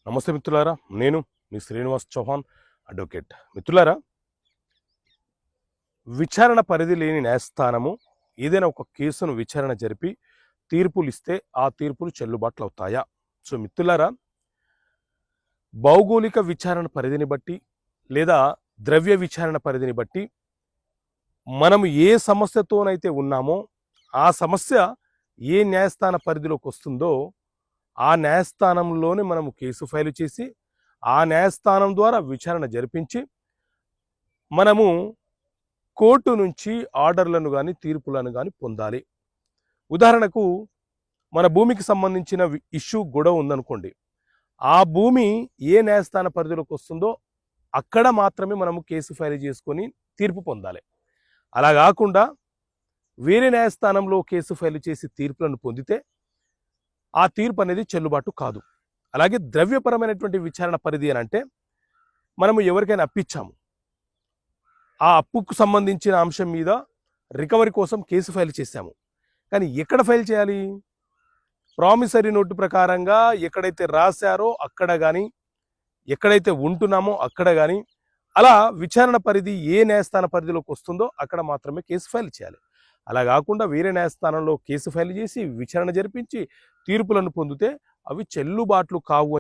నమస్తే మిత్రులారా, నేను మీ శ్రీనివాస్ చౌహాన్ అడ్వకేట్. మిత్రులారా, విచారణ పరిధి లేని న్యాయస్థానము ఏదైనా ఒక కేసును విచారణ జరిపి తీర్పులు ఇస్తే ఆ తీర్పులు చెల్లుబాట్లు అవుతాయా? సో మిత్రులారా, భౌగోళిక విచారణ పరిధిని బట్టి లేదా ద్రవ్య విచారణ పరిధిని బట్టి మనము ఏ సమస్యతోనైతే ఉన్నామో ఆ సమస్య ఏ న్యాయస్థాన పరిధిలోకి వస్తుందో ఆ న్యాయస్థానంలోనే మనము కేసు ఫైలు చేసి ఆ న్యాయస్థానం ద్వారా విచారణ జరిపించి మనము కోర్టు నుంచి ఆర్డర్లను కానీ తీర్పులను కానీ పొందాలి. ఉదాహరణకు మన భూమికి సంబంధించిన ఇష్యూ గొడవ ఉందనుకోండి, ఆ భూమి ఏ న్యాయస్థాన పరిధిలోకి వస్తుందో అక్కడ మాత్రమే మనము కేసు ఫైల్ చేసుకొని తీర్పు పొందాలి. అలా కాకుండా వేరే న్యాయస్థానంలో కేసు ఫైల్ చేసి తీర్పులను పొందితే ఆ తీర్పు అనేది చెల్లుబాటు కాదు. అలాగే ద్రవ్యపరమైనటువంటి విచారణ పరిధి అని అంటే మనము ఎవరికైనా అప్పిచ్చాము, ఆ అప్పుకు సంబంధించిన అంశం మీద రికవరీ కోసం కేసు ఫైల్ చేశాము, కానీ ఎక్కడ ఫైల్ చేయాలి? ప్రామిసరీ నోటు ప్రకారంగా ఎక్కడైతే రాశారో అక్కడ కానీ, ఎక్కడైతే ఉంటున్నామో అక్కడ కానీ, అలా విచారణ పరిధి ఏ న్యాయస్థాన పరిధిలోకి వస్తుందో అక్కడ మాత్రమే కేసు ఫైల్ చేయాలి. అలా కాకుండా వేరే న్యాయస్థానంలో కేసు ఫైల్ చేసి విచారణ జరిపించి తీర్పులను పొందితే అవి చెల్లుబాట్లు కావు.